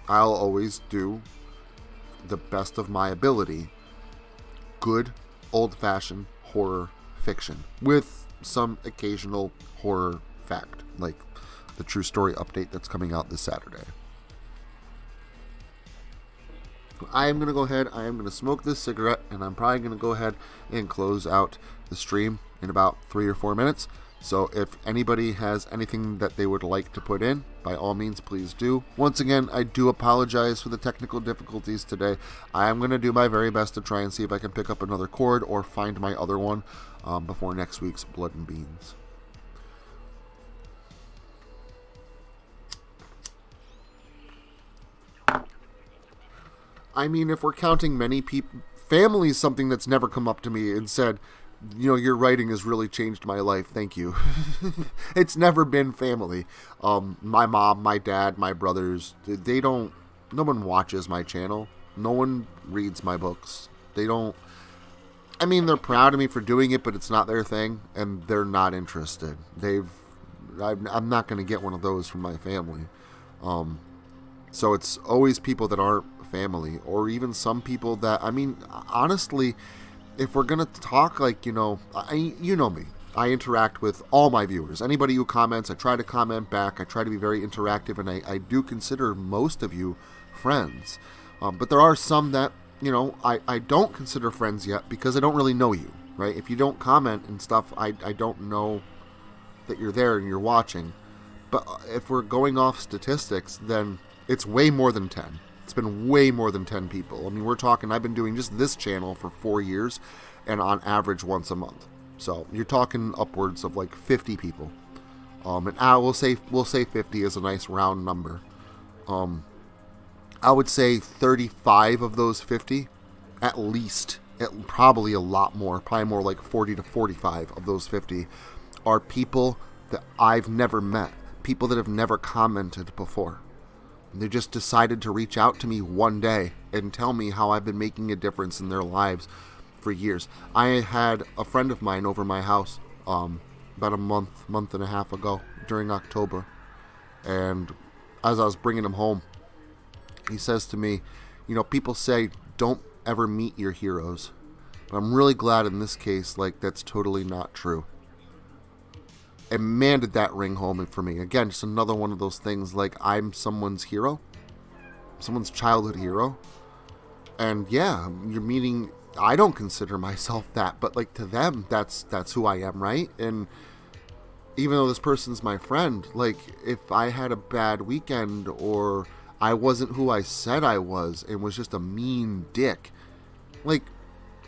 always do the best of my ability good old-fashioned horror fiction with some occasional horror fact, like the true story update that's coming out this Saturday. I am going to go ahead, I am going to smoke this cigarette, and I'm probably going to go ahead and close out the stream in about 3 or 4 minutes. So if anybody has anything that they would like to put in, by all means, please do. Once again, I do apologize for the technical difficulties today. I am going to do my very best to try and see if I can pick up another cord or find my other one before next week's Blood and Beans. I mean, if we're counting many people, family is something that's never come up to me and said, you know, your writing has really changed my life. Thank you. It's never been family. My mom, my dad, my brothers, no one watches my channel. No one reads my books. They don't. I mean, they're proud of me for doing it, but it's not their thing, and they're not interested. I'm not going to get one of those from my family. So it's always people that aren't family, or even some people that, I mean, honestly, if we're going to talk, like, you know me. I interact with all my viewers. Anybody who comments, I try to comment back. I try to be very interactive, and I do consider most of you friends. But there are some that, you know, I don't consider friends yet because I don't really know you, right? If you don't comment and stuff, I don't know that you're there and you're watching. But if we're going off statistics, then it's way more than 10. It's been way more than 10 people. I mean, we're talking, I've been doing just this channel for 4 years, and on average once a month. So you're talking upwards of like 50 people. And we'll say 50 is a nice round number. I would say 35 of those 50, at least, probably a lot more, probably more like 40 to 45 of those 50 are people that I've never met, people that have never commented before. They just decided to reach out to me one day and tell me how I've been making a difference in their lives for years. I had a friend of mine over my house about a month and a half ago during October, and as I was bringing him home, he says to me, you know, people say don't ever meet your heroes, but I'm really glad in this case, like, that's totally not true. And man, did that ring home for me. Again, just another one of those things, like, I'm someone's hero, someone's childhood hero. And yeah, you're meeting, I don't consider myself that, but like to them, that's who I am, right? And even though this person's my friend, like, if I had a bad weekend or I wasn't who I said I was and was just a mean dick, like,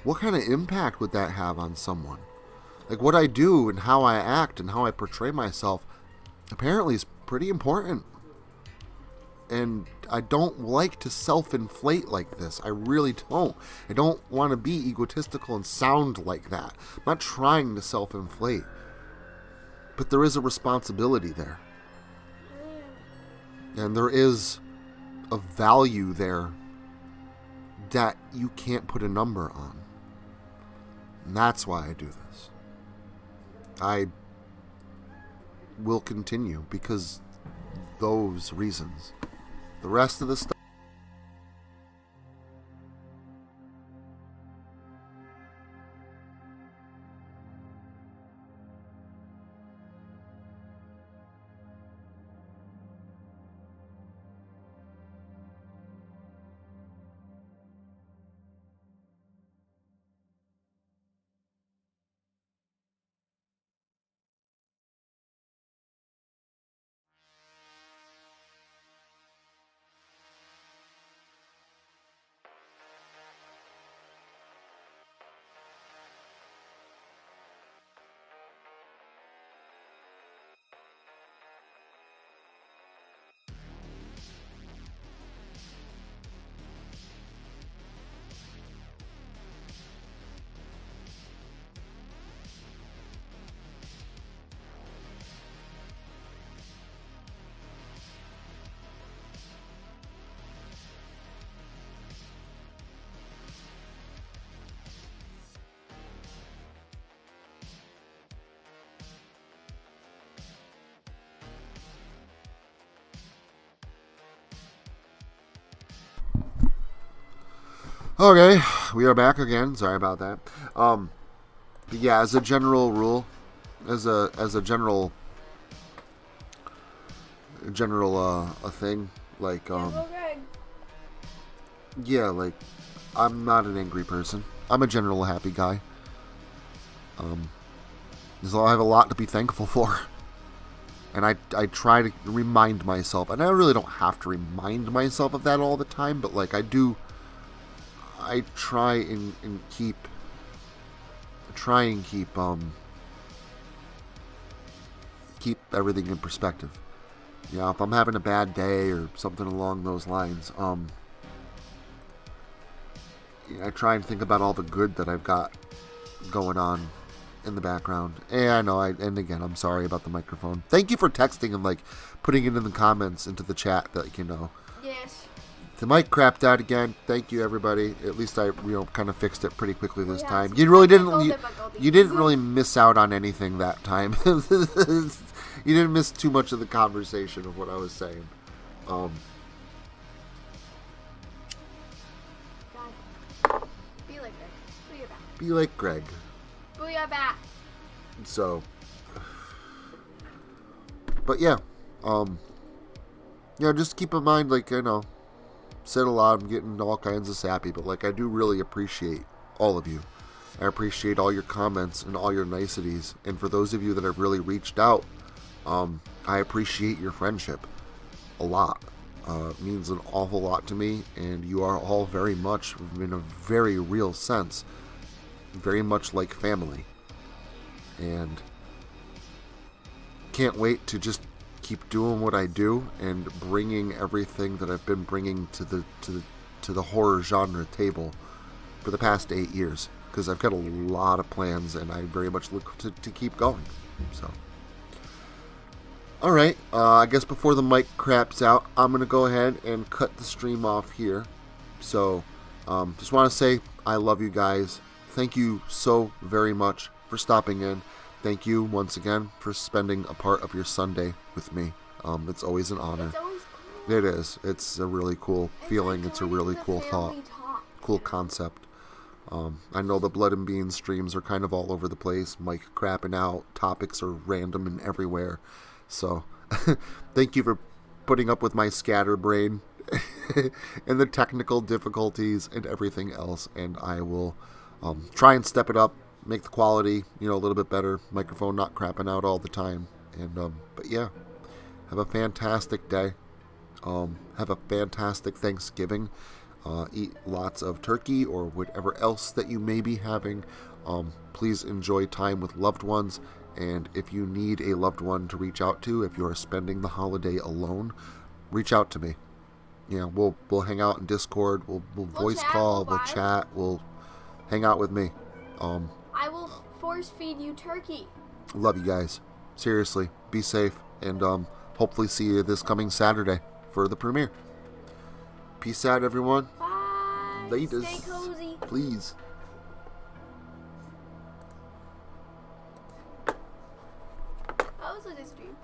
what kind of impact would that have on someone? Like, what I do and how I act and how I portray myself apparently is pretty important. And I don't like to self-inflate like this. I really don't. I don't want to be egotistical and sound like that. I'm not trying to self-inflate. But there is a responsibility there. And there is a value there that you can't put a number on. And that's why I do this. I will continue because those reasons. The rest of the stuff. Okay, we are back again. Sorry about that. Yeah, as a general rule, as a general a thing, like yeah, like, I'm not an angry person. I'm a general happy guy. So I have a lot to be thankful for. And I try to remind myself, and I really don't have to remind myself of that all the time, but like I try and keep everything in perspective. You know, if I'm having a bad day or something along those lines, I try and think about all the good that I've got going on in the background. And I know, and again, I'm sorry about the microphone. Thank you for texting and like putting it in the comments into the chat that, you know. Yes. The mic crapped out again. Thank you, everybody. At least I, kind of fixed it pretty quickly this Yeah, time. some You really didn't. technical You, difficulties. you didn't really miss out on anything that time. You didn't miss too much of the conversation of what I was saying. God. Be like Greg. Booyah back. Be like Greg. Booyah back. So, but yeah, just keep in mind, like, said a lot, I'm getting all kinds of sappy, but like, I do really appreciate all of you. I appreciate all your comments and all your niceties, and for those of you that have really reached out, I appreciate your friendship a lot. It means an awful lot to me, and you are all very much, in a very real sense, very much like family. And can't wait to just keep doing what I do and bringing everything that I've been bringing to the horror genre table for the past 8 years, because I've got a lot of plans and I very much look to keep going. So, all right, I guess before the mic craps out, I'm gonna go ahead and cut the stream off here. So, just want to say I love you guys. Thank you so very much for stopping in. Thank you once again for spending a part of your Sunday with me. It's always an honor. It's always cool. It is. It's a really cool feeling. It's a really cool thought. Cool concept. I know the Blood and Beans streams are kind of all over the place. Mike crapping out. Topics are random and everywhere. So, thank you for putting up with my scatterbrain and the technical difficulties and everything else. And I will try and step it up. Make the quality, a little bit better. Microphone not crapping out all the time. And, but yeah, have a fantastic day. Have a fantastic Thanksgiving. Eat lots of turkey or whatever else that you may be having. Please enjoy time with loved ones. And if you need a loved one to reach out to, if you are spending the holiday alone, reach out to me. We'll hang out in Discord. We'll voice call. We'll chat. We'll hang out with me. I will force feed you turkey. Love you guys. Seriously, be safe, and hopefully see you this coming Saturday for the premiere. Peace out, everyone. Bye. Laters. Stay cozy. Please. That was a good stream.